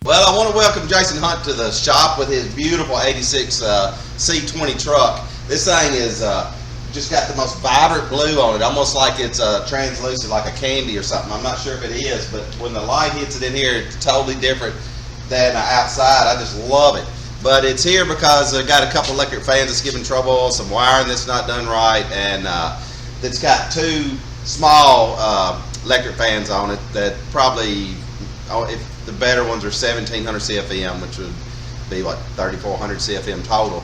Well, I want to welcome Jason Hunt to the shop with his beautiful 86 C20 truck. This thing is just got the most vibrant blue on it, almost like it's translucent, like a candy or something. I'm not sure if it is, but when the light hits it in here, it's totally different than outside. I just love it. But it's here because I got a couple electric fans that's giving trouble, some wiring that's not done right, and it's got two small electric fans on it that probably, if the better ones are 1700 CFM, which would be like 3400 CFM total.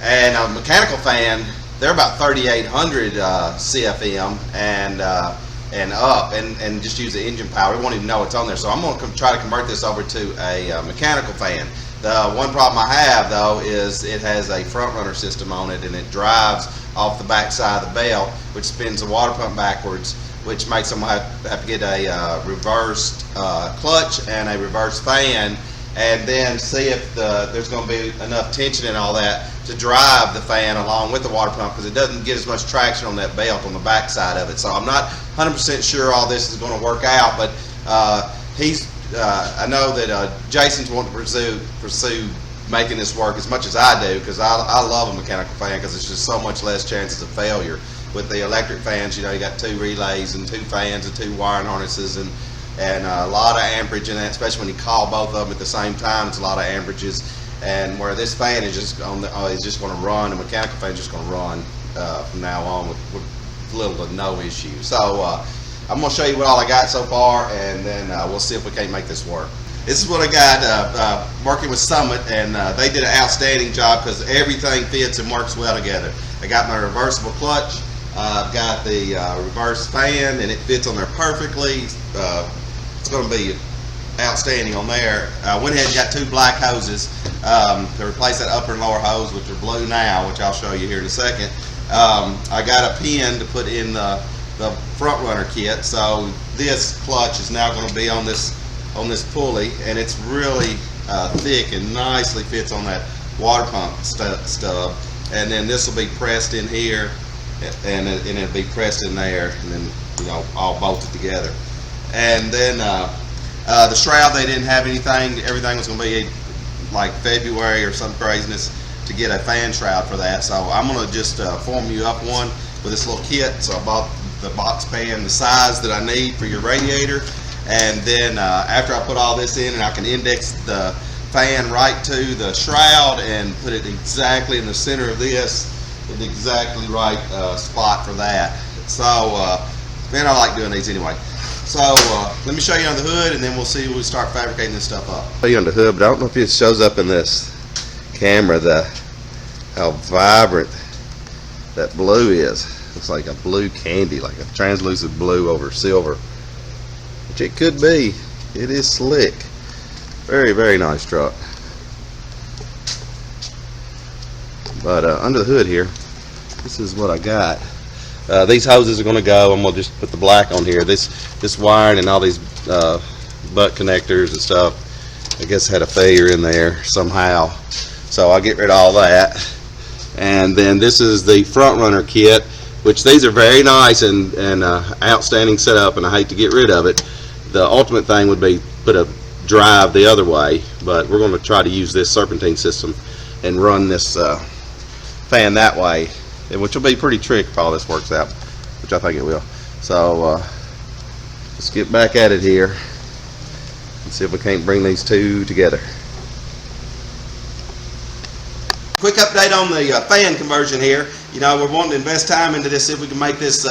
And a mechanical fan, they're about 3800 CFM and up, and just use the engine power. We won't even know it's on there. So I'm going to try to convert this over to a mechanical fan. The one problem I have though is it has a front runner system on it, and it drives off the back side of the belt, which spins the water pump backwards, which makes them have to get a reversed clutch and a reverse fan, and then see if there's going to be enough tension and all that to drive the fan along with the water pump, because it doesn't get as much traction on that belt on the back side of it. So I'm not 100% sure all this is going to work out, but I know that Jason's wanting to pursue making this work as much as I do, because I love a mechanical fan because it's just so much less chances of failure. With the electric fans, you know, you got two relays and two fans and two wiring harnesses and a lot of amperage in that, especially when you call both of them at the same time. It's a lot of amperages, and where this fan is just is just going to run, the mechanical fan is just going to run from now on with little to no issue. So I'm going to show you what all I got so far, and then we'll see if we can't make this work. This is what I got working with Summit, and they did an outstanding job because everything fits and works well together. I got my reversible clutch. I've got the reverse fan, and it fits on there perfectly. It's going to be outstanding on there. I went ahead and got two black hoses to replace that upper and lower hose, which are blue now, which I'll show you here in a second. I got a pin to put in the front runner kit, so this clutch is now going to be on this pulley, and it's really thick and nicely fits on that water pump stub. And then this will be pressed in here, and it'll be pressed in there, and then, you know, all bolted together. And then the shroud, they didn't have anything. Everything was going to be like February or some craziness to get a fan shroud for that. So I'm going to just form you up one with this little kit. So I bought the box fan the size that I need for your radiator, and then after I put all this in, and I can index the fan right to the shroud and put it exactly in the center of this, in the exactly right spot for that. So man, I like doing these anyway. So let me show you on the hood, and then we'll see when we start fabricating this stuff up. I'll show you on the hood, but I don't know if it shows up in this camera how vibrant that blue is. Looks like a blue candy, like a translucent blue over silver, which it could be. It is slick. Very, very nice truck. But under the hood here, this is what I got. These hoses are going to go. I'm going to just put the black on here. This wiring and all these butt connectors and stuff, I guess had a failure in there somehow. So I'll get rid of all that. And then this is the front runner kit, which these are very nice and outstanding setup, and I hate to get rid of it. The ultimate thing would be put a drive the other way, but we're going to try to use this serpentine system and run this fan that way, which will be pretty tricky if all this works out, which I think it will. So let's get back at it here and see if we can't bring these two together. Quick update on the fan conversion here. You know, we're wanting to invest time into this, see if we can make this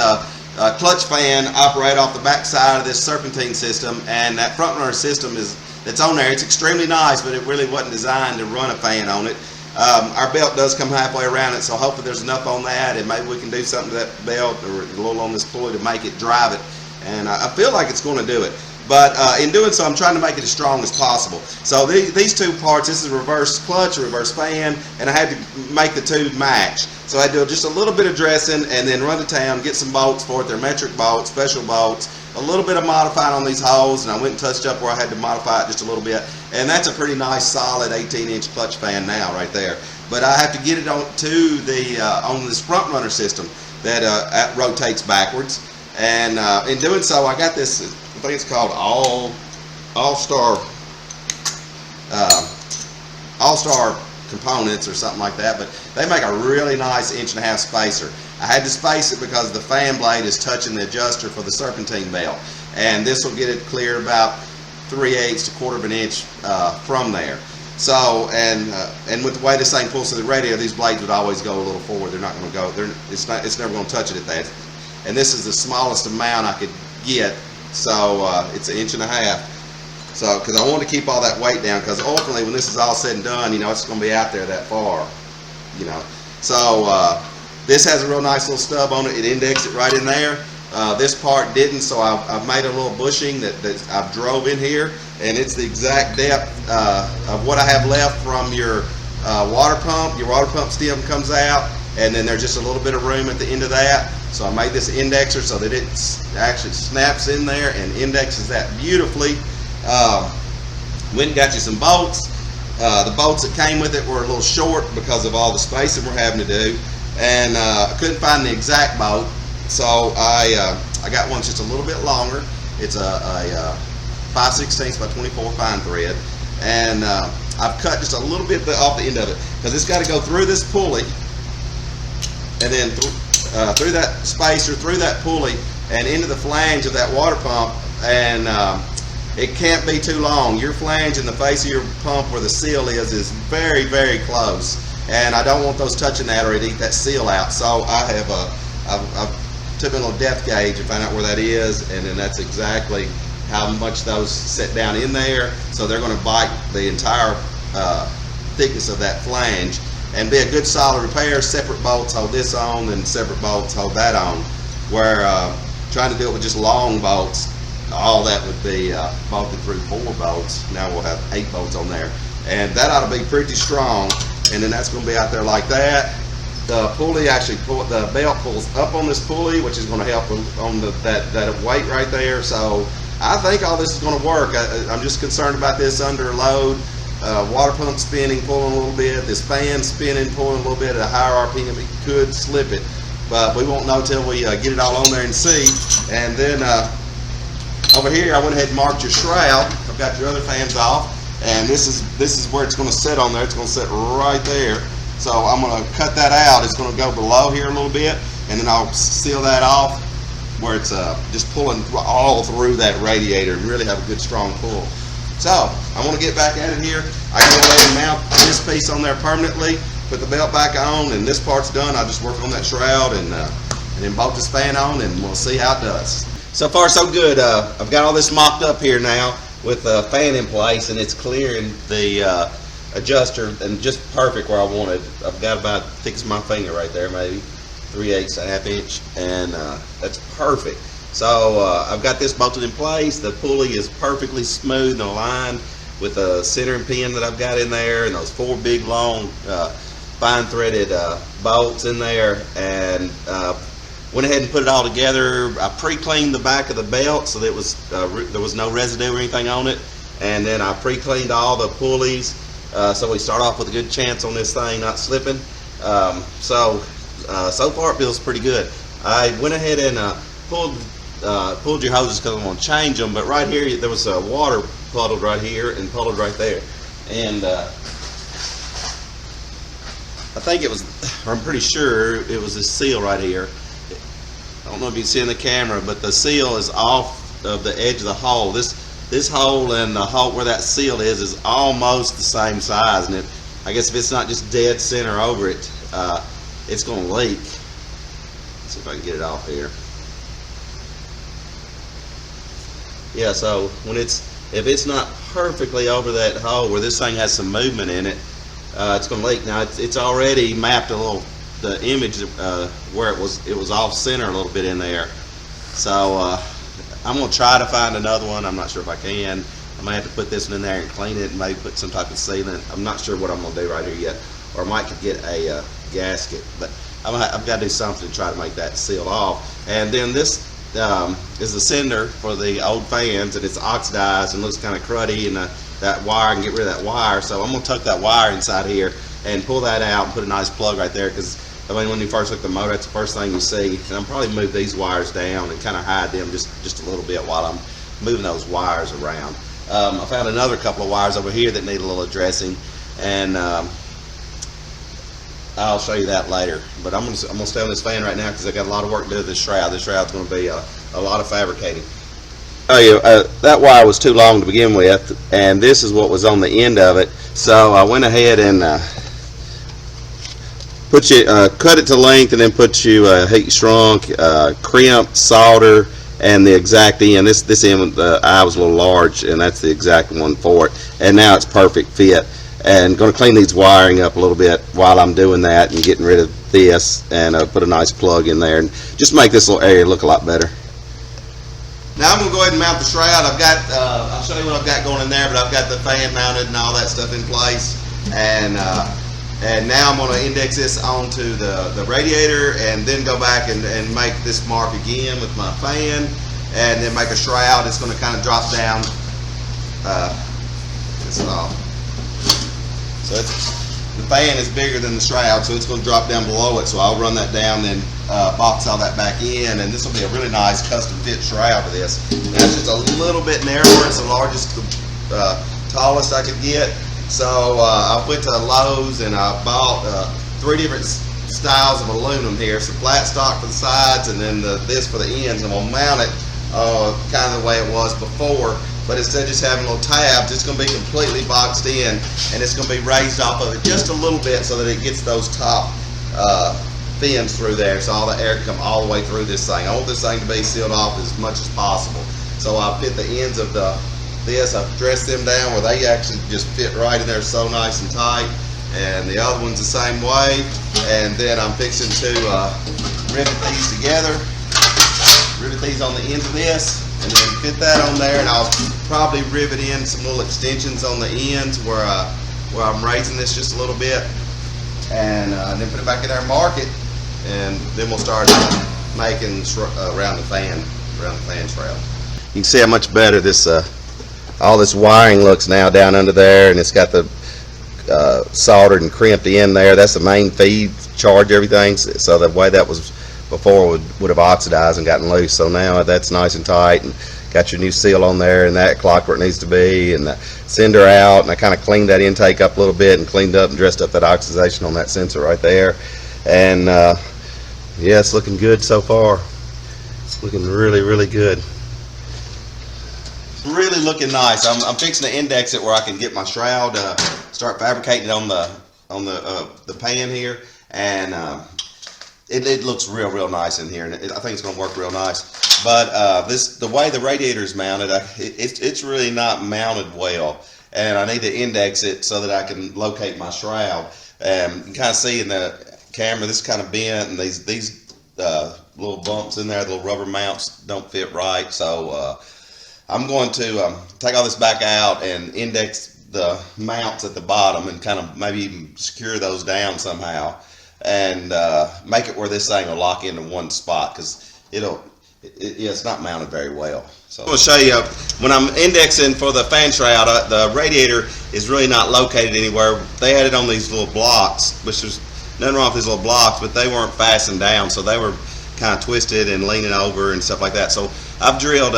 clutch fan operate off the back side of this serpentine system, and that front runner system that's on there, it's extremely nice, but it really wasn't designed to run a fan on it. Our belt does come halfway around it, so hopefully there's enough on that, and maybe we can do something to that belt or a little on this pulley to make it drive it, and I feel like it's going to do it. But in doing so, I'm trying to make it as strong as possible. So these two parts, this is a reverse clutch, a reverse fan, and I had to make the two match. So I do just a little bit of dressing and then run to town, get some bolts for it. They're metric bolts, special bolts, a little bit of modifying on these holes, and I went and touched up where I had to modify it just a little bit. And that's a pretty nice solid 18-inch clutch fan now right there. But I have to get it on to the on this front runner system that rotates backwards. And in doing so, I got this, I think it's called All-Star components or something like that, but they make a really nice 1.5-inch spacer. I had to space it because the fan blade is touching the adjuster for the serpentine belt, and this will get it clear about 3/8 to 1/4 of an inch from there. So, and with the way this thing pulls to the radio, these blades would always go a little forward. They're not going to go. It's never going to touch it at that. And this is the smallest amount I could get, so it's 1.5 inches. So, because I want to keep all that weight down, because ultimately, when this is all said and done, you know, it's going to be out there that far, you know. So, this has a real nice little stub on it. It indexed it right in there. This part didn't, so I've made a little bushing that I've drove in here, and it's the exact depth of what I have left from your water pump. Your water pump stem comes out, and then there's just a little bit of room at the end of that. So I made this indexer so that it actually snaps in there and indexes that beautifully. Went and got you some bolts. The bolts that came with it were a little short because of all the spacing we're having to do, and I couldn't find the exact bolt, so I got one just a little bit longer. It's a 5/16 by 24 fine thread, and I've cut just a little bit off the end of it because it's got to go through this pulley, and then through that spacer, through that pulley, and into the flange of that water pump, and it can't be too long. Your flange and the face of your pump where the seal is very, very close, and I don't want those touching that or it'd eat that seal out. So I have I've took a little depth gauge and found out where that is, and then that's exactly how much those set down in there. So they're going to bite the entire thickness of that flange and be a good solid repair. Separate bolts hold this on, and separate bolts hold that on. Where trying to do it with just long bolts, all that would be bolted through 4 bolts. Now we'll have 8 bolts on there, and that ought to be pretty strong. And then that's going to be out there like that. The pulley actually the belt pulls up on this pulley, which is going to help on that weight right there. So I think all this is going to work. I'm just concerned about this under load. Water pump spinning, pulling a little bit. This fan spinning, pulling a little bit at a higher RPM. It could slip it, but we won't know till we get it all on there and see. And then over here, I went ahead and marked your shroud. I've got your other fans off, and this is where it's going to sit on there. It's going to sit right there. So I'm going to cut that out. It's going to go below here a little bit, and then I'll seal that off where it's just pulling all through that radiator and really have a good strong pull. So I want to get back at it here. I can go ahead and mount this piece on there permanently, put the belt back on, and this part's done. I'll just work on that shroud and then bolt this fan on, and we'll see how it does. So far so good. I've got all this mocked up here now with the fan in place, and it's clearing the adjuster and just perfect where I wanted. I've got about thick as my finger right there, maybe 3/8, 1/2 inch, and that's perfect. So I've got this bolted in place. The pulley is perfectly smooth and aligned with the centering pin that I've got in there, and those 4 big long fine threaded bolts in there, and went ahead and put it all together. I pre-cleaned the back of the belt so that there was no residue or anything on it, and then I pre-cleaned all the pulleys, so we start off with a good chance on this thing not slipping. So far it feels pretty good. I went ahead and pulled your hoses because I'm going to change them, but right here there was water puddled right here and puddled right there, and I think it was, or I'm pretty sure it was this seal right here. I don't know if you can see in the camera, but the seal is off of the edge of the hole. This hole and the hole where that seal is almost the same size, and I guess if it's not just dead center over it, it's going to leak. Let's see if I can get it off here. Yeah, so if it's not perfectly over that hole where this thing has some movement in it, it's going to leak. Now it's already mapped the image where it was off center a little bit in there. So I'm going to try to find another one. I'm not sure if I can. I might have to put this one in there and clean it and maybe put some type of sealant. I'm not sure what I'm going to do right here yet. Or I might could get a gasket. But I've got to do something to try to make that seal off. And then this is the sender for the old fans, and it's oxidized and looks kind of cruddy, and that wire, I can get rid of that wire. So I'm going to tuck that wire inside here and pull that out and put a nice plug right there, because I mean, when you first look at the motor, that's the first thing you see. And I'll probably move these wires down and kind of hide them just a little bit while I'm moving those wires around. I found another couple of wires over here that need a little addressing, and I'll show you that later. But I'm gonna stay on this fan right now because I got a lot of work to do with this shroud. This shroud's gonna be a lot of fabricating. Oh yeah, that wire was too long to begin with, and this is what was on the end of it. So I went ahead and cut it to length, and then put you heat shrunk, crimp, solder, and the exact end. This end, I was a little large, and that's the exact one for it. And now it's perfect fit. And going to clean these wiring up a little bit while I'm doing that and getting rid of this, and put a nice plug in there and just make this little area look a lot better. Now I'm going to go ahead and mount the shroud. I'll show you what I've got going in there, but I've got the fan mounted and all that stuff in place. And now I'm going to index this onto the radiator, and then go back and make this mark again with my fan, and then make a shroud. It's going to kind of drop down. This is all. So the fan is bigger than the shroud, so it's going to drop down below it. So I'll run that down, then box all that back in, and this will be a really nice custom fit shroud for this. Now it's just a little bit narrower. It's the largest, tallest I could get. So I went to Lowe's and I bought 3 different styles of aluminum here. Some flat stock for the sides, and then this for the ends. I'm going to mount it kind of the way it was before, but instead of just having little tabs, it's going to be completely boxed in, and it's going to be raised off of it just a little bit so that it gets those top fins through there, so all the air can come all the way through this thing. I want this thing to be sealed off as much as possible. So I fit the ends of I've dressed them down where they actually just fit right in there so nice and tight, and the other one's the same way. And then I'm fixing to rivet these together, rivet these on the ends of this, and then fit that on there, and I'll probably rivet in some little extensions on the ends where I'm raising this just a little bit, and then put it back in there and mark it, and then we'll start making around the fan shroud. You can see how much better this all this wiring looks now down under there, and it's got the soldered and crimped in there. That's the main feed, charge everything. So the way that was before would have oxidized and gotten loose. So now that's nice and tight, and got your new seal on there, and that clock where it needs to be, and the sender out. And I kind of cleaned that intake up a little bit, and cleaned up and dressed up that oxidization on that sensor right there. And yeah, it's looking good so far. It's looking really, really good. Really looking nice. I'm fixing to index it where I can get my shroud, start fabricating it on the pan here, and it looks real nice in here, and I think it's going to work real nice. But the way the radiator is mounted, it's really not mounted well, and I need to index it so that I can locate my shroud. You can kind of see in the camera this is kind of bent, and these little bumps in there, the little rubber mounts don't fit right. So I'm going to take all this back out and index the mounts at the bottom, and kind of maybe even secure those down somehow, and make it where this thing will lock into one spot, because it's not mounted very well. So I'm going to show you when I'm indexing for the fan shroud. The radiator is really not located anywhere. They had it on these little blocks, which there's nothing wrong with these little blocks, but they weren't fastened down, so they were kind of twisted and leaning over and stuff like that. So I've drilled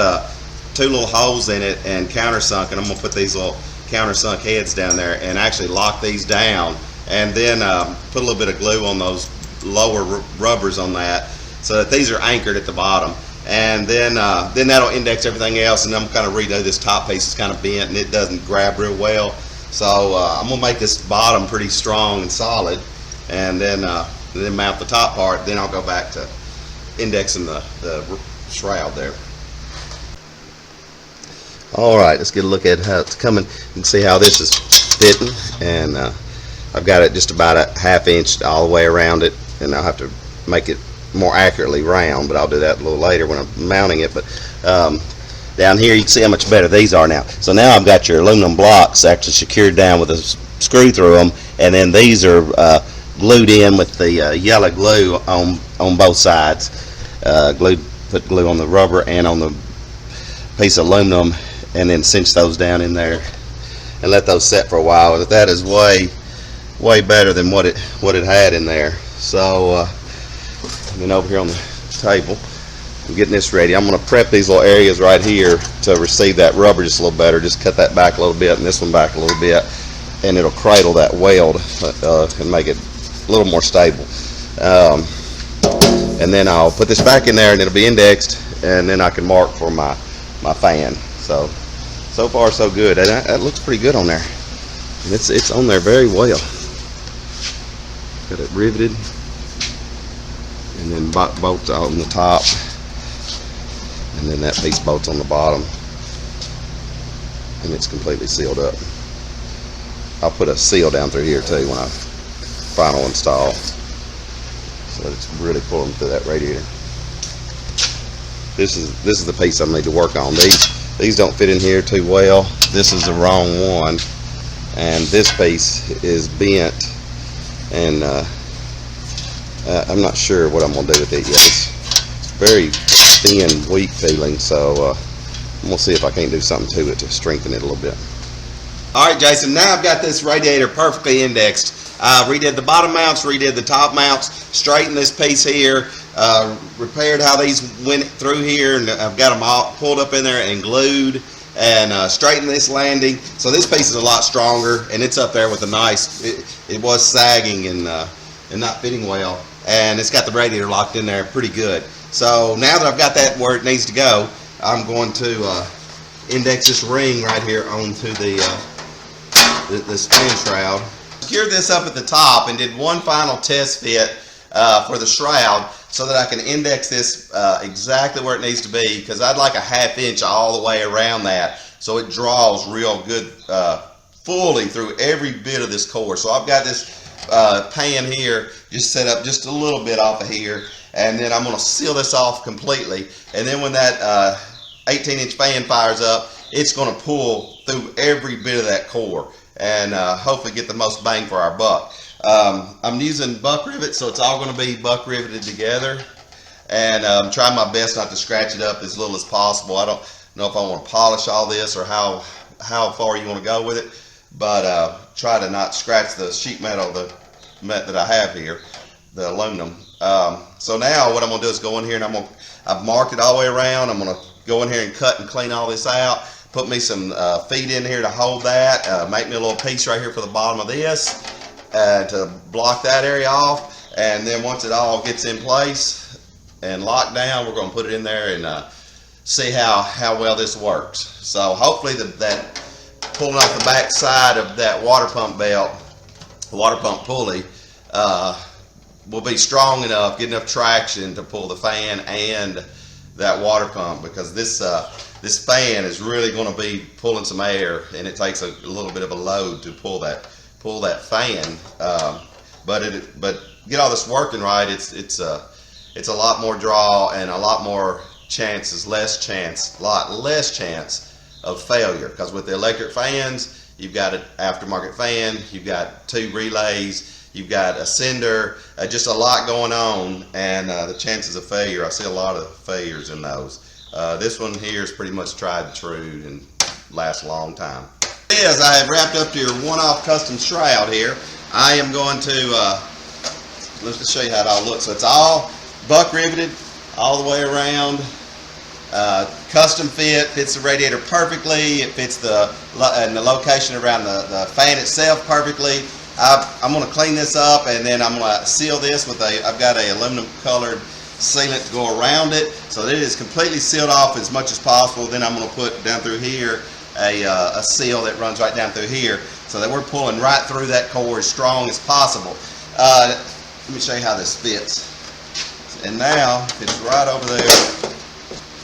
2 little holes in it and countersunk, and I'm going to put these little countersunk heads down there and actually lock these down, and then put a little bit of glue on those lower rubbers on that, so that these are anchored at the bottom. And then that'll index everything else, and I'm kind of redo this top piece. It's kind of bent and it doesn't grab real well, so I'm going to make this bottom pretty strong and solid, and then mount the top part. Then I'll go back to indexing the shroud there. Alright, let's get a look at how it's coming and see how this is fitting. And I've got it just about a 1/2 inch all the way around it, and I'll have to make it more accurately round, but I'll do that a little later when I'm mounting it. But down here you can see how much better these are now. So now I've got your aluminum blocks actually secured down with a screw through them, and then these are glued in with the yellow glue on both sides. Put glue on the rubber and on the piece of aluminum, and then cinch those down in there and let those set for a while. That is way way better than what it had in there. So and then over here on the table, I'm getting this ready. I'm going to prep these little areas right here to receive that rubber just a little better. Just cut that back a little bit and this one back a little bit, and it'll cradle that weld and make it a little more stable. And then I'll put this back in there and it'll be indexed, and then I can mark for my fan. So far so good. That looks pretty good on there. And it's on there very well. Got it riveted, and then bolts out on the top, and then that piece bolts on the bottom, and it's completely sealed up. I'll put a seal down through here too when I final install, so that it's really pulling through that radiator. This is the piece I need to work on. These don't fit in here too well. This is the wrong one, and this piece is bent, and I'm not sure what I'm going to do with it yet. It's very thin, weak feeling, so I'm going to see if I can't do something to it to strengthen it a little bit. Alright, Jason, now I've got this radiator perfectly indexed. Redid the bottom mounts, redid the top mounts, straightened this piece here, repaired how these went through here, and I've got them all pulled up in there and glued, and straightened this landing. So this piece is a lot stronger, and it's up there with a nice, it was sagging and not fitting well, and it's got the radiator locked in there pretty good. So now that I've got that where it needs to go, I'm going to index this ring right here onto this fan shroud. Secured this up at the top and did one final test fit for the shroud so that I can index this exactly where it needs to be, because I'd like a 1/2 inch all the way around that so it draws real good fully through every bit of this core. So I've got this pan here just set up just a little bit off of here, and then I'm going to seal this off completely, and then when that 18-inch fan fires up, it's going to pull through every bit of that core and hopefully get the most bang for our buck. I'm using buck rivets, so it's all going to be buck riveted together, and I'm trying my best not to scratch it up as little as possible. I don't know if I want to polish all this or how far you want to go with it, but try to not scratch the sheet metal that I have here, the aluminum. So now what I'm going to do is go in here, and I've marked it all the way around. I'm going to go in here and cut and clean all this out, put me some feet in here to hold that, make me a little piece right here for the bottom of this to block that area off, and then once it all gets in place and locked down, we're going to put it in there and see how well this works. So hopefully that pulling off the back side of that water pump belt, water pump pulley, will be strong enough, get enough traction to pull the fan and that water pump, because this fan is really going to be pulling some air, and it takes a little bit of a load to pull that fan. But get all this working right, it's a lot more draw and a lot more chances, lot less chance of failure, because with the electric fans, you've got an aftermarket fan, you've got 2 relays, you've got a sender, just a lot going on, and the chances of failure, I see a lot of failures in those. This one here is pretty much tried and true and lasts a long time. As I have wrapped up to your one-off custom shroud here, I am going to, let's show you how it all looks. So it's all buck riveted all the way around, custom fit, fits the radiator perfectly, it fits the location around the fan itself perfectly. I'm going to clean this up, and then I'm going to seal this with I've got a aluminum colored sealant to go around it, so that it is completely sealed off as much as possible. Then I'm going to put down through here a seal that runs right down through here, so that we're pulling right through that core as strong as possible. Let me show you how this fits. And now it's right over there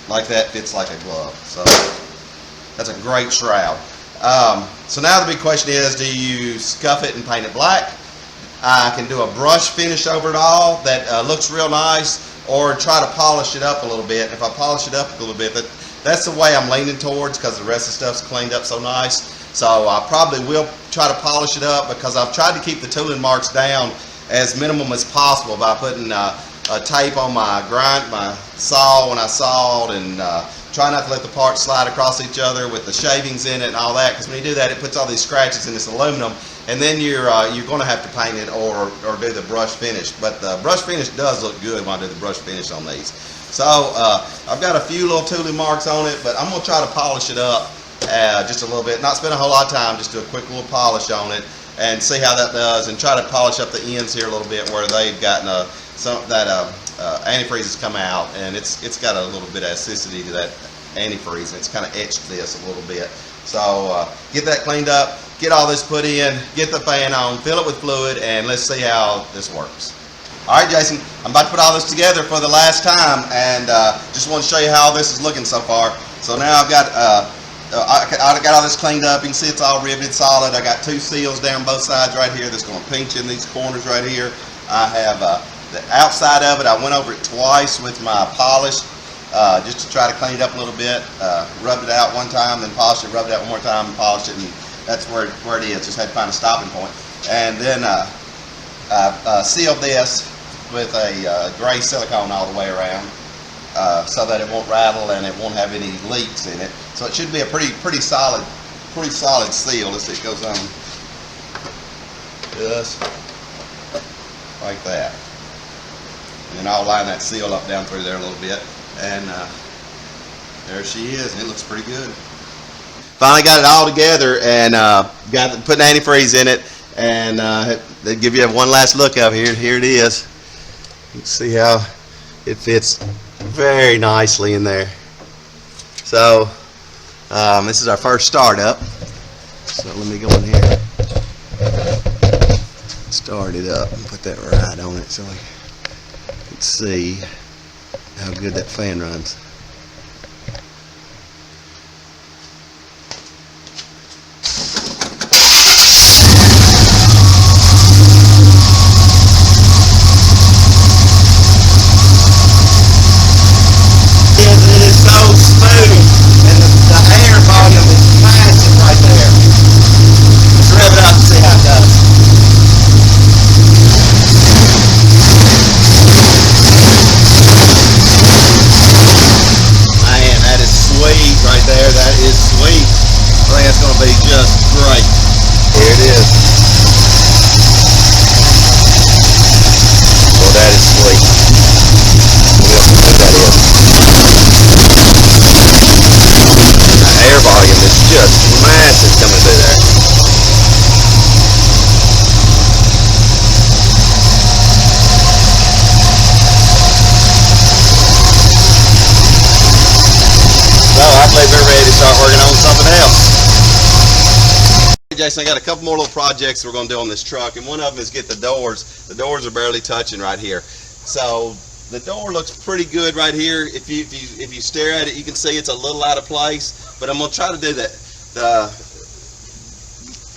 like that, fits like a glove. So that's a great shroud. So now the big question is, do you scuff it and paint it black? I can do a brush finish over it all that looks real nice, or try to polish it up a little bit. If I polish it up a little bit, that's the way I'm leaning towards, because the rest of the stuff's cleaned up so nice. So I probably will try to polish it up, because I've tried to keep the tooling marks down as minimum as possible by putting a tape on my saw when I sawed, and try not to let the parts slide across each other with the shavings in it and all that, because when you do that, it puts all these scratches in this aluminum, and then you're going to have to paint it or do the brush finish. But the brush finish does look good when I do the brush finish on these. So I've got a few little tooling marks on it, but I'm going to try to polish it up just a little bit. Not spend a whole lot of time, just do a quick little polish on it and see how that does, and try to polish up the ends here a little bit where they've gotten antifreeze has come out, and it's got a little bit of acidity to that antifreeze, and it's kind of etched this a little bit. So get that cleaned up, get all this put in, get the fan on, fill it with fluid, and let's see how this works. All right, Jason, I'm about to put all this together for the last time, and just want to show you how this is looking so far. So now I've got I got all this cleaned up. You can see it's all riveted solid. I got 2 seals down both sides right here that's going to pinch in these corners right here. I have the outside of it. I went over it twice with my polish just to try to clean it up a little bit. Rubbed it out one time, then polished it, rubbed it out one more time, and polished it, and that's where it is. Just had to find a stopping point. And then sealed this with a gray silicone all the way around so that it won't rattle and it won't have any leaks in it. So it should be a pretty solid seal. Let's see, it goes on just like that. And then I'll line that seal up down through there a little bit, and there she is, and it looks pretty good. Finally got it all together, and put an antifreeze in it, and they give you one last look of it. Here it is. You can see how it fits very nicely in there. So this is our first startup. So let me go in here, start it up, and put that right on it so we can see how good that fan runs. Jason, I got a couple more little projects we're going to do on this truck, and one of them is get the doors. The doors are barely touching right here. So the door looks pretty good right here. If you stare at it, you can see it's a little out of place, but I'm going to try to do that the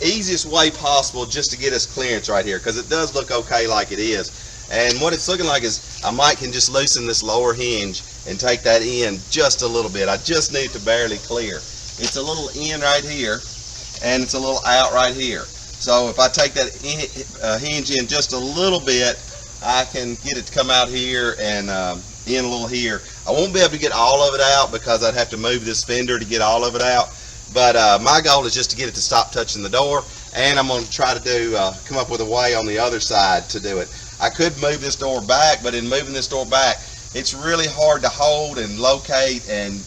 easiest way possible just to get us clearance right here, because it does look okay like it is. And what it's looking like is I might can just loosen this lower hinge and take that in just a little bit. I just need to barely clear. It's a little in right here, and it's a little out right here. So if I take that hinge in just a little bit, I can get it to come out here and in a little here. I won't be able to get all of it out because I'd have to move this fender to get all of it out. But my goal is just to get it to stop touching the door, and I'm going to try to come up with a way on the other side to do it. I could move this door back, but in moving this door back, it's really hard to hold and locate and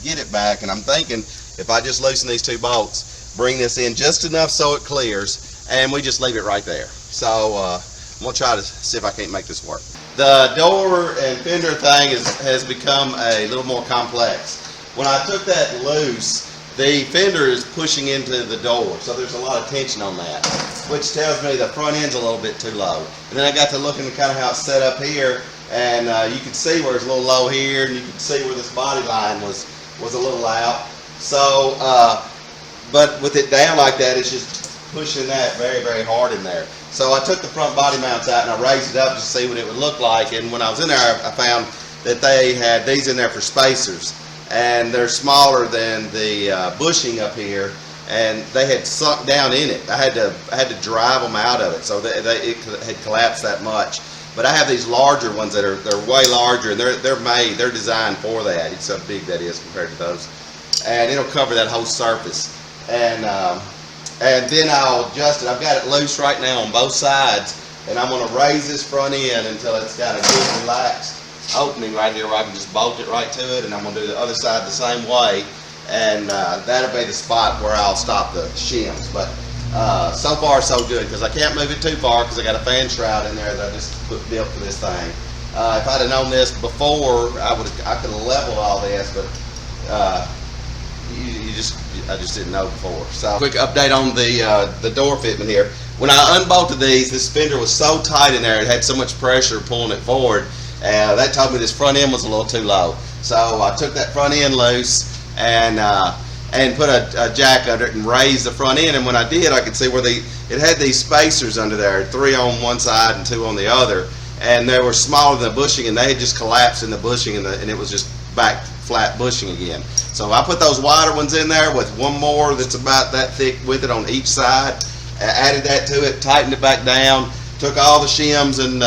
get it back. And I'm thinking if I just loosen these 2 bolts, bring this in just enough so it clears, and we just leave it right there. So I'm going to try to see if I can't make this work. The door and fender thing has become a little more complex. When I took that loose, the fender is pushing into the door, so there's a lot of tension on that, which tells me the front end's a little bit too low. And then I got to looking at kind of how it's set up here, and you can see where it's a little low here, and you can see where this body line was a little out. So but with it down like that, it's just pushing that very, very hard in there. So I took the front body mounts out and I raised it up to see what it would look like. And when I was in there, I found that they had these in there for spacers, and they're smaller than the bushing up here, and they had sunk down in it. I had to drive them out of it, so it had collapsed that much. But I have these larger ones they're way larger, and they're designed for that. It's how big that is compared to those, and it'll cover that whole surface. And and then I'll adjust it. I've got it loose right now on both sides, and I'm going to raise this front end until it's got a good relaxed opening right here where I can just bolt it right to it, and I'm going to do the other side the same way, and that'll be the spot where I'll stop the shims. But so far so good, because I can't move it too far because I got a fan shroud in there that I just built for this thing. If I'd have known this before, I could have leveled all this, but I just didn't know before. So quick update on the door fitment here. When I unbolted these, this fender was so tight in there, it had so much pressure pulling it forward, that told me this front end was a little too low. So I took that front end loose and put a jack under it and raised the front end. And when I did, I could see where it had these spacers under there, 3 on one side and 2 on the other, and they were smaller than the bushing, and they had just collapsed in the bushing, and it was just back flat bushing again. So I put those wider ones in there with one more that's about that thick with it on each side, added that to it, tightened it back down, took all the shims and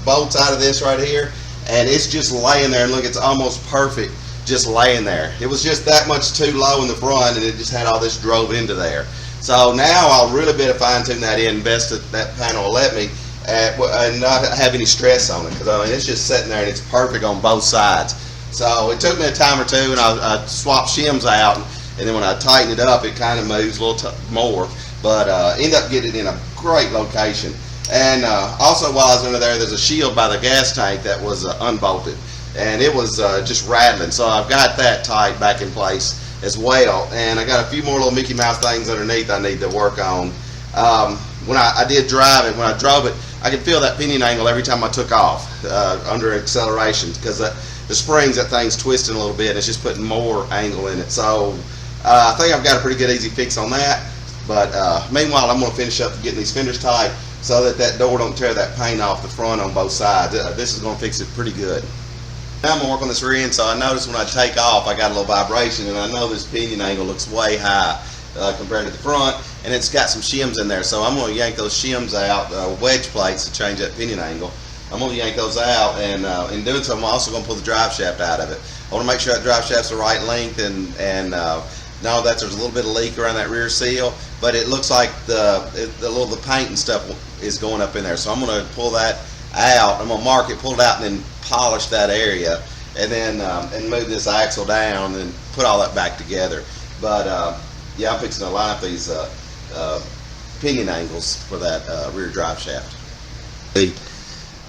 bolts out of this right here, and it's just laying there. And look, it's almost perfect just laying there. It was just that much too low in the front, and it just had all this drove into there. So now I'll really be able to fine tune that in best that panel will let me, and not have any stress on it, because I mean, it's just sitting there and it's perfect on both sides. So it took me a time or two, and I swapped shims out, and then when I tighten it up, it kind of moves a little more, but end up getting it in a great location. And also while I was under there, there's a shield by the gas tank that was unbolted, and it was just rattling. So I've got that tight back in place as well, and I got a few more little Mickey Mouse things underneath I need to work on. When I did drive it, when I drove it, I could feel that pinion angle every time I took off under acceleration, because the springs, that thing's twisting a little bit, and it's just putting more angle in it. So I think I've got a pretty good easy fix on that. But meanwhile, I'm going to finish up getting these fenders tight so that door don't tear that paint off the front on both sides. This is going to fix it pretty good. Now I'm going to work on this rear end, so I noticed when I take off, I got a little vibration, and I know this pinion angle looks way high compared to the front, and it's got some shims in there. So I'm going to yank those shims out, wedge plates to change that pinion angle. I'm going to yank those out, and in doing so, I'm also going to pull the drive shaft out of it. I want to make sure that drive shaft's the right length, and know that there's a little bit of leak around that rear seal, but it looks like the paint and stuff is going up in there. So I'm going to pull that out. I'm going to mark it, pull it out, and then polish that area, and then and move this axle down and put all that back together. But yeah, I'm fixing to line up these pinion angles for that rear drive shaft. See,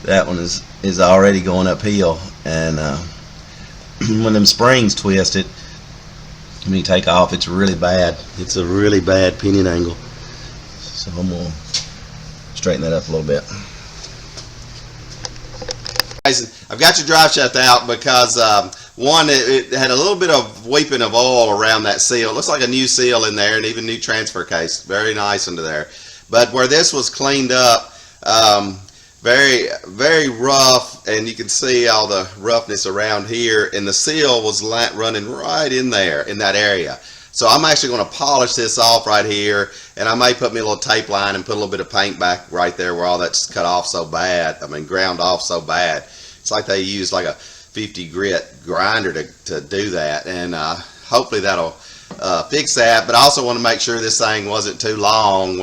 that one is already going uphill, and when them springs twist it, when you take off, it's really bad. It's a really bad pinion angle. So I'm going to straighten that up a little bit. I've got your drive shaft out because one, it had a little bit of weeping of oil around that seal. It looks like a new seal in there, and even new transfer case. Very nice under there. But where this was cleaned up, very, very rough, and you can see all the roughness around here, and the seal was running right in there, in that area. So I'm actually going to polish this off right here, and I may put me a little tape line and put a little bit of paint back right there where all that's cut off so bad, I mean ground off so bad. It's like they use like a 50 grit grinder to do that, and hopefully that'll fix that. But I also want to make sure this thing wasn't too long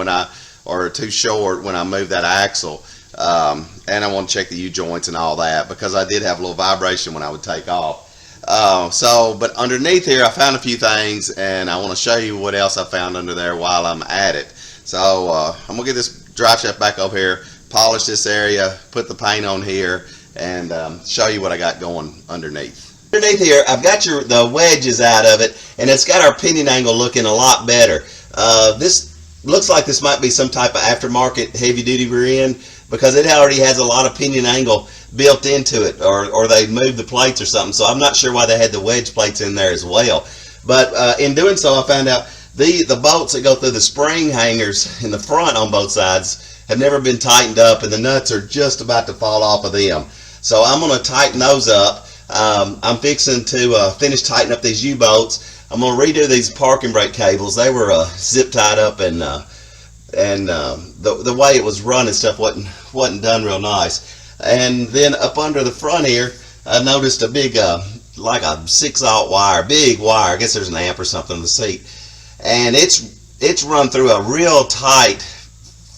or too short when I move that axle. And I want to check the U-joints and all that, because I did have a little vibration when I would take off. But underneath here I found a few things, and I want to show you what else I found under there while I'm at it. So I'm going to get this drive shaft back over here, polish this area, put the paint on here, and show you what I got going underneath. Underneath here I've got the wedges out of it, and it's got our pinion angle looking a lot better. This looks like this might be some type of aftermarket heavy duty rear end, because it already has a lot of pinion angle built into it, or they moved the plates or something. So I'm not sure why they had the wedge plates in there as well. But in doing so, I found out the bolts that go through the spring hangers in the front on both sides have never been tightened up, and the nuts are just about to fall off of them. So I'm going to tighten those up. I'm fixing to finish tightening up these U-bolts. I'm going to redo these parking brake cables. They were zip tied up, and the way it was running stuff wasn't done real nice. And then up under the front here, I noticed a big like a 6/0 wire, big wire. I guess there's an amp or something on the seat, and it's it's run through a real tight,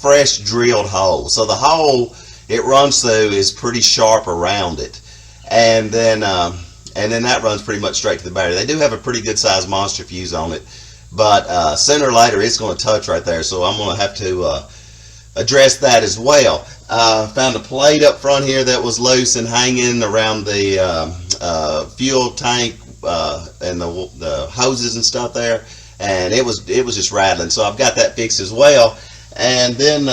fresh drilled hole. So the hole it runs through is pretty sharp around it, and then that runs pretty much straight to the battery. They do have a pretty good sized monster fuse on it, but sooner or later it's going to touch right there. So I'm going to have to address that as well. Found a plate up front here that was loose and hanging around the fuel tank and the hoses and stuff there, and it was just rattling. So I've got that fixed as well, and then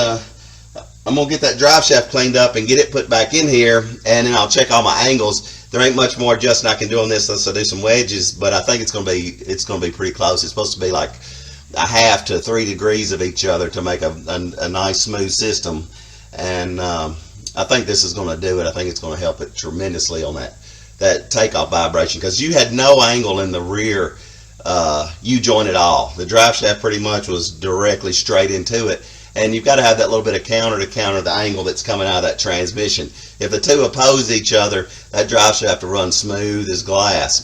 I'm gonna get that drive shaft cleaned up and get it put back in here, and then I'll check all my angles. There ain't much more adjusting I can do on this unless I do some wedges, but I think it's gonna be pretty close. It's supposed to be like a 1/2 to 3 degrees of each other to make a nice smooth system, and I think this is going to do it. I think it's going to help it tremendously on that takeoff vibration, because you had no angle in the rear U-joint at all. The drive shaft pretty much was directly straight into it, and you've got to have that little bit of counter to counter the angle that's coming out of that transmission. If the two oppose each other, that drive shaft will run smooth as glass.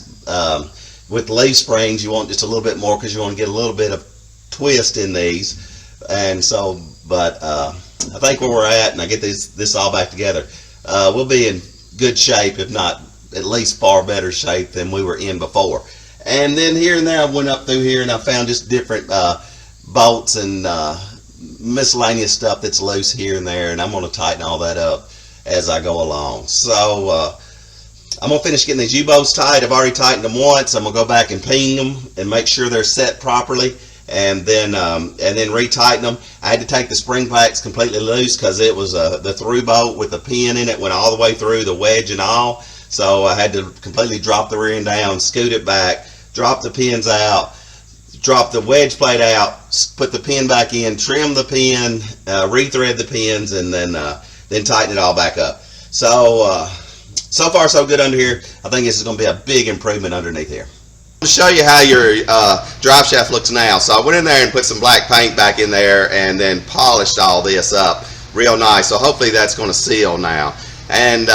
With leaf springs, you want just a little bit more because you want to get a little bit of twist in these, and so but I think where we're at, and I get this all back together, we'll be in good shape, if not at least far better shape than we were in before. And then here and there I went up through here and I found just different bolts and miscellaneous stuff that's loose here and there, and I'm going to tighten all that up as I go along. So I'm going to finish getting these U-bolts tight. I've already tightened them once. I'm going to go back and ping them and make sure they're set properly, and then retighten them. I had to take the spring packs completely loose because it was the through bolt with the pin in it went all the way through, the wedge and all. So I had to completely drop the rear end down, scoot it back, drop the pins out, drop the wedge plate out, put the pin back in, trim the pin, rethread the pins, and then tighten it all back up. So so far so good under here. I think this is going to be a big improvement underneath here. To show you how your drive shaft looks now. So I went in there and put some black paint back in there and then polished all this up real nice. So hopefully that's going to seal now. And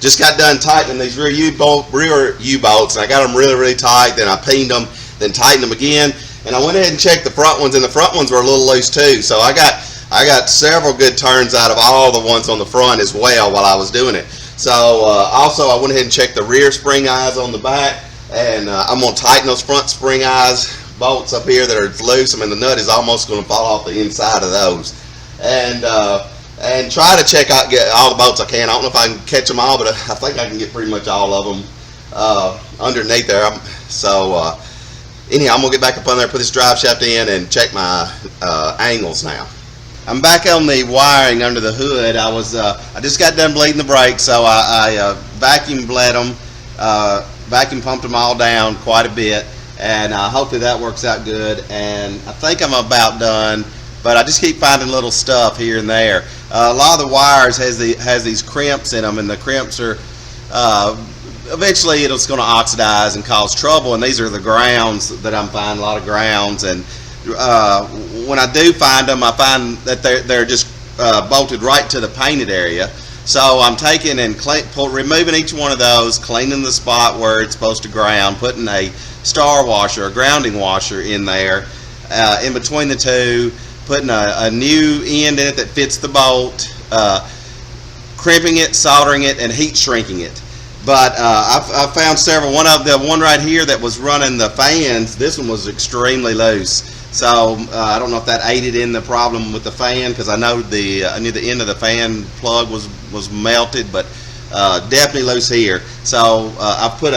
just got done tightening these rear U-bolts, and I got them really, really tight. Then I peened them, then tightened them again. And I went ahead and checked the front ones, and the front ones were a little loose too. So I got several good turns out of all the ones on the front as well while I was doing it. So also I went ahead and checked the rear spring eyes on the back. And I'm going to tighten those front spring eyes bolts up here that are loose. I mean, the nut is almost going to fall off the inside of those. And try to get all the bolts I can. I don't know if I can catch them all, but I think I can get pretty much all of them underneath there. Anyhow, I'm going to get back up on there, put this drive shaft in, and check my angles now. I'm back on the wiring under the hood. I just got done bleeding the brakes, so I vacuum bled them. Vacuum pumped them all down quite a bit, and hopefully that works out good. And I think I'm about done, but I just keep finding little stuff here and there. A lot of the wires has these crimps in them, and the crimps are eventually it's going to oxidize and cause trouble. And these are the grounds that I'm finding, a lot of grounds. And when I do find them, I find that they're just bolted right to the painted area. So I'm taking and removing each one of those, cleaning the spot where it's supposed to ground, putting a star washer, a grounding washer in there, in between the two, putting a new end in it that fits the bolt, crimping it, soldering it, and heat shrinking it. But I found several. One right here that was running the fans, this one was extremely loose. So I don't know if that aided in the problem with the fan, because I knew the end of the fan plug was melted, but definitely loose here. So I put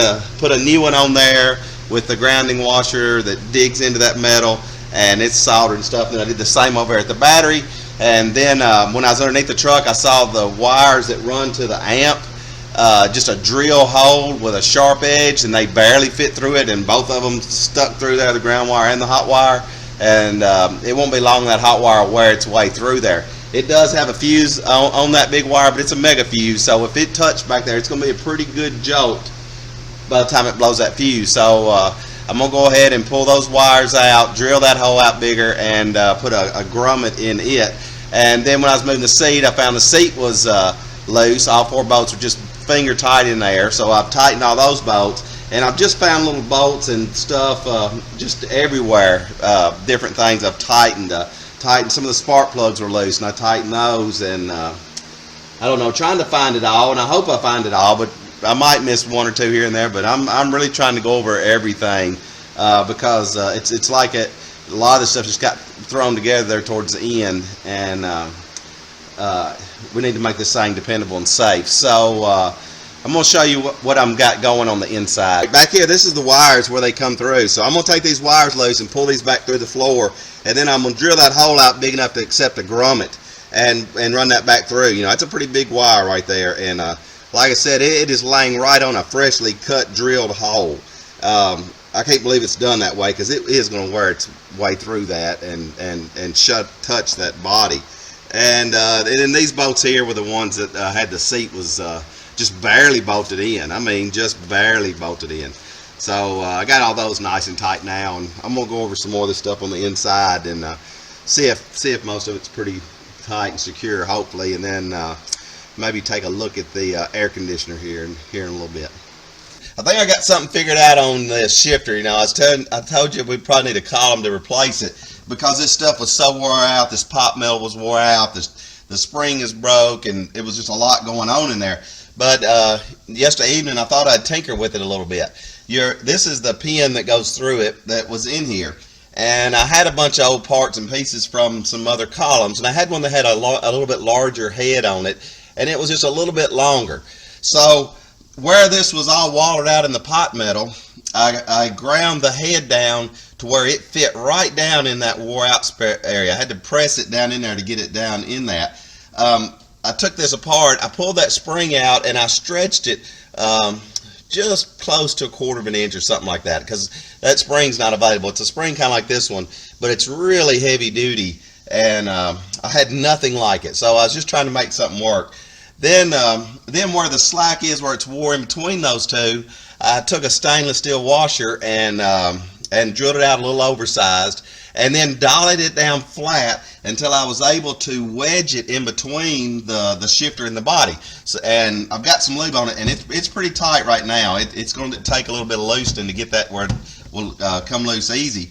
a new one on there with the grounding washer that digs into that metal, and it's soldered and stuff. And I did the same over at the battery. And then when I was underneath the truck, I saw the wires that run to the amp, just a drill hole with a sharp edge, and they barely fit through it, and both of them stuck through there, the ground wire and the hot wire. And it won't be long that hot wire will wear its way through there. It does have a fuse on that big wire, but it's a mega fuse, so if it touched back there, it's going to be a pretty good jolt by the time it blows that fuse. So I'm going to go ahead and pull those wires out, drill that hole out bigger, and put a grommet in it. And then when I was moving the seat, I found the seat was loose. All 4 bolts were just finger tight in there, so I've tightened all those bolts. And I've just found little bolts and stuff just everywhere, different things I've tightened. Some of the spark plugs were loose, and I tightened those, and I don't know, trying to find it all, and I hope I find it all, but I might miss one or two here and there. But I'm really trying to go over everything because it's like a lot of this stuff just got thrown together there towards the end, and we need to make this thing dependable and safe. So I'm going to show you what I'm got going on the inside. Back here, this is the wires where they come through. So I'm going to take these wires loose and pull these back through the floor, and then I'm going to drill that hole out big enough to accept a grommet and run that back through. You know, it's a pretty big wire right there, and like I said, it is laying right on a freshly cut drilled hole. I can't believe it's done that way, because it is going to wear its way through that and touch that body. And then these bolts here were the ones that had the seat was just barely bolted in. I mean, just barely bolted in. So I got all those nice and tight now, and I'm gonna go over some more of this stuff on the inside and see if most of it's pretty tight and secure, hopefully, and then maybe take a look at the air conditioner here in a little bit. I think I got something figured out on this shifter. You know, I told you we probably need a column to replace it, because this stuff was so wore out. This pop metal was wore out. The spring is broke, and it was just a lot going on in there. But yesterday evening, I thought I'd tinker with it a little bit. This is the pin that goes through it that was in here. And I had a bunch of old parts and pieces from some other columns, and I had one that had a little bit larger head on it, and it was just a little bit longer. So where this was all wallered out in the pot metal, I ground the head down to where it fit right down in that wore out area. I had to press it down in there to get it down in that. I took this apart, I pulled that spring out, and I stretched it just close to 1/4 of an inch or something like that, because that spring's not available. It's a spring kind of like this one, but it's really heavy duty, and I had nothing like it. So I was just trying to make something work. Then where the slack is, where it's wore in between those two, I took a stainless steel washer and drilled it out a little oversized, and then dollied it down flat until I was able to wedge it in between the shifter and the body. So, and I've got some lube on it, and it's pretty tight right now. It's going to take a little bit of loosening to get that where it will come loose easy.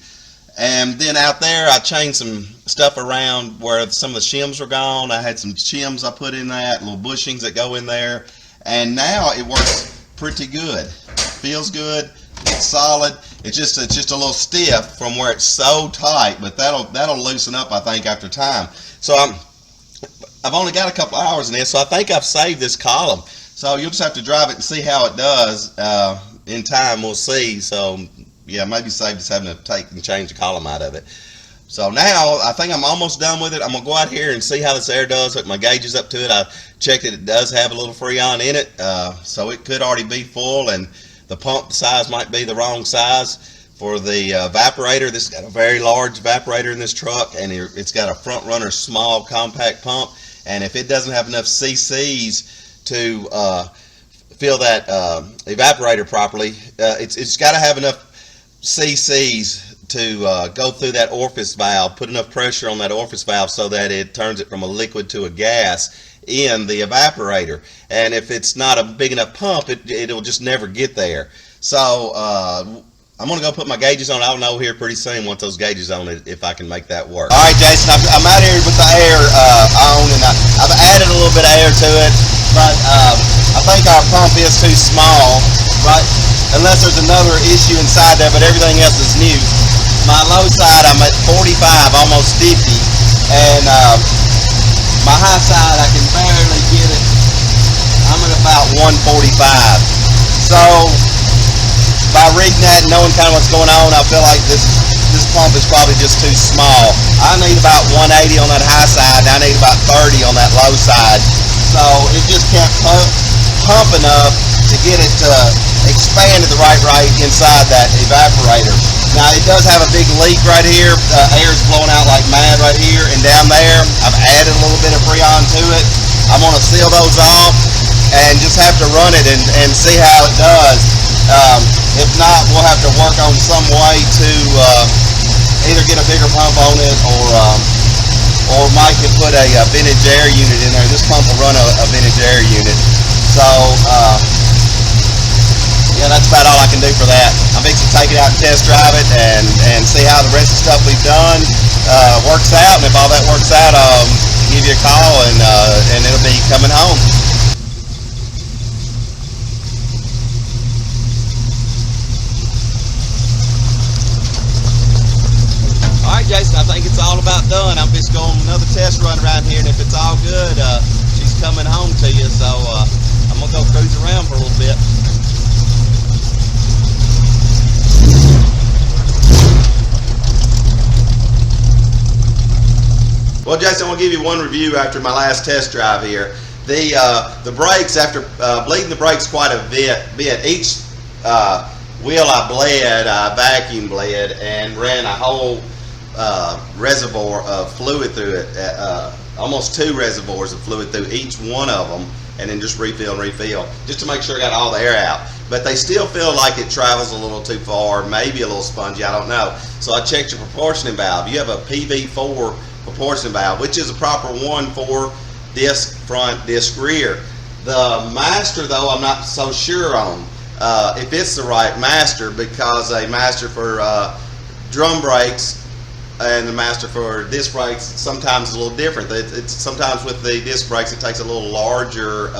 And then out there, I changed some stuff around where some of the shims were gone. I had some shims I put in that, little bushings that go in there, and now it works pretty good. Feels good. It's solid. It's just a little stiff from where it's so tight, but that'll loosen up, I think, after time. So I've only got a couple hours in this, so I think I've saved this column. So you'll just have to drive it and see how it does. In time, we'll see. So yeah, maybe save just having to take and change the column out of it. So now I think I'm almost done with it. I'm gonna go out here and see how this air does. Hook my gauges up to it. I checked it does have a little Freon in it, so it could already be full, and the pump size might be the wrong size for the evaporator. This has got a very large evaporator in this truck, and it's got a front runner small compact pump, and if it doesn't have enough cc's to fill that evaporator properly, it's got to have enough cc's to go through that orifice valve, put enough pressure on that orifice valve so that it turns it from a liquid to a gas in the evaporator. And if it's not a big enough pump, it'll just never get there. So I'm gonna go put my gauges on. I'll know here pretty soon once those gauges on it if I can make that work. All right, Jason, I'm out here with the air on, and I've added a little bit of air to it, but I think our pump is too small, right? Unless there's another issue inside there, but everything else is new. My low side, I'm at 45, almost 50, and my high side, I can barely get it. I'm at about 145. So by reading that and knowing kind of what's going on, I feel like this pump is probably just too small. I need about 180 on that high side, and I need about 30 on that low side. So it just can't pump enough to get it to expand at the right rate inside that evaporator. Now it does have a big leak right here. Air's blowing out like mad right here, and down there I've added a little bit of Freon to it. I'm going to seal those off and just have to run it and see how it does. If not, we'll have to work on some way to either get a bigger pump on it, or Mike could put a vintage air unit in there. This pump will run a vintage air unit. So yeah, that's about all I I can do for that. I'm fixing to take it out and test drive it and see how the rest of the stuff we've done works out. And if all that works out, I'll give you a call and it'll be coming home. All right, Jason, I think it's all about done. I'm just going another test run around here, and if it's all good, she's coming home to you. So I'm gonna go cruise around for a little bit. Well, Jason, I'm gonna give you one review after my last test drive here. The brakes, after bleeding the brakes quite a bit, each wheel I vacuum bled and ran a whole reservoir of fluid through it, almost 2 reservoirs of fluid through each one of them, and then just refill, just to make sure I got all the air out. But they still feel like it travels a little too far, maybe a little spongy, I don't know. So I checked your proportioning valve. You have a PV4 proportioning valve, which is a proper one for disc front, disc rear. The master, though, I'm not so sure on if it's the right master, because a master for drum brakes and the master for disc brakes sometimes is a little different. It's sometimes with the disc brakes it takes a little larger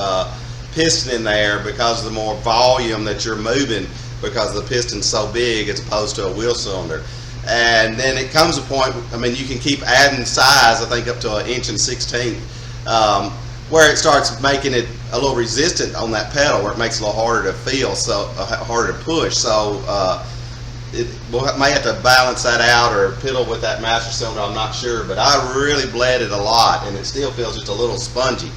piston in there because of the more volume that you're moving, because the piston's so big as opposed to a wheel cylinder. And then it comes a point, I mean, you can keep adding size, I think up to 1.16 inches, where it starts making it a little resistant on that pedal, where it makes it a little harder to feel, so harder to push. So we'll may have to balance that out or piddle with that master cylinder, I'm not sure, but I really bled it a lot and it still feels just a little spongy.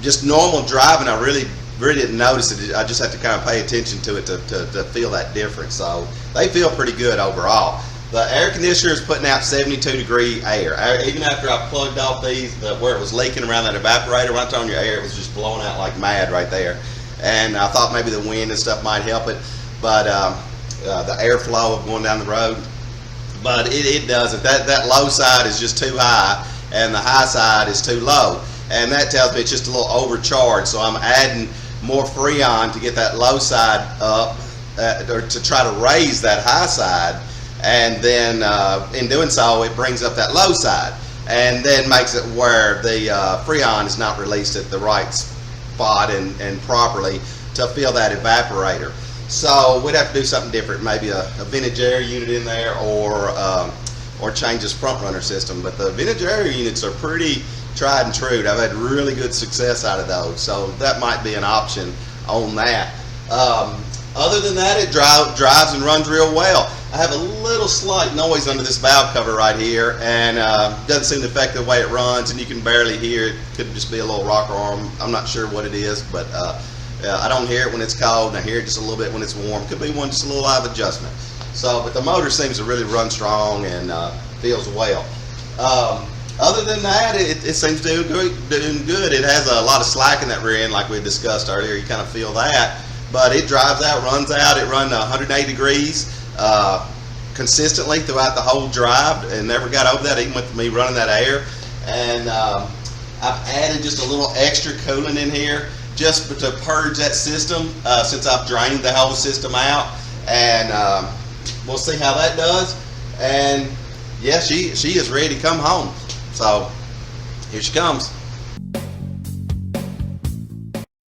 Just normal driving, I really didn't notice it. I just have to kind of pay attention to it to feel that difference. So they feel pretty good overall. The air conditioner is putting out 72-degree air. Even after I plugged off these, where it was leaking around that evaporator, when I turned on your air, it was just blowing out like mad right there. And I thought maybe the wind and stuff might help it, but the airflow of going down the road. But it doesn't. That low side is just too high, and the high side is too low. And that tells me it's just a little overcharged. So I'm adding more Freon to get that low side up, or to try to raise that high side. And then in doing so, it brings up that low side, and then makes it where the Freon is not released at the right spot and properly to fill that evaporator. So we'd have to do something different, maybe a vintage air unit in there, or change this front runner system. But the vintage air units are pretty tried and true. I've had really good success out of those, so that might be an option on that. Other than that, it drives and runs real well. I have a little slight noise under this valve cover right here, and doesn't seem to affect the way it runs, and you can barely hear it. Could just be a little rocker arm. I'm not sure what it is, but I don't hear it when it's cold, and I hear it just a little bit when it's warm. Could be one just a little out of adjustment. So, but the motor seems to really run strong and feels well. Other than that, it seems to do doing good. It has a lot of slack in that rear end, like we discussed earlier. You kind of feel that. But it drives out, runs out. It runs 180 degrees consistently throughout the whole drive, and never got over that, even with me running that air. And I've added just a little extra coolant in here just to purge that system since I've drained the whole system out. And we'll see how that does. And yeah, she is ready to come home. So here she comes.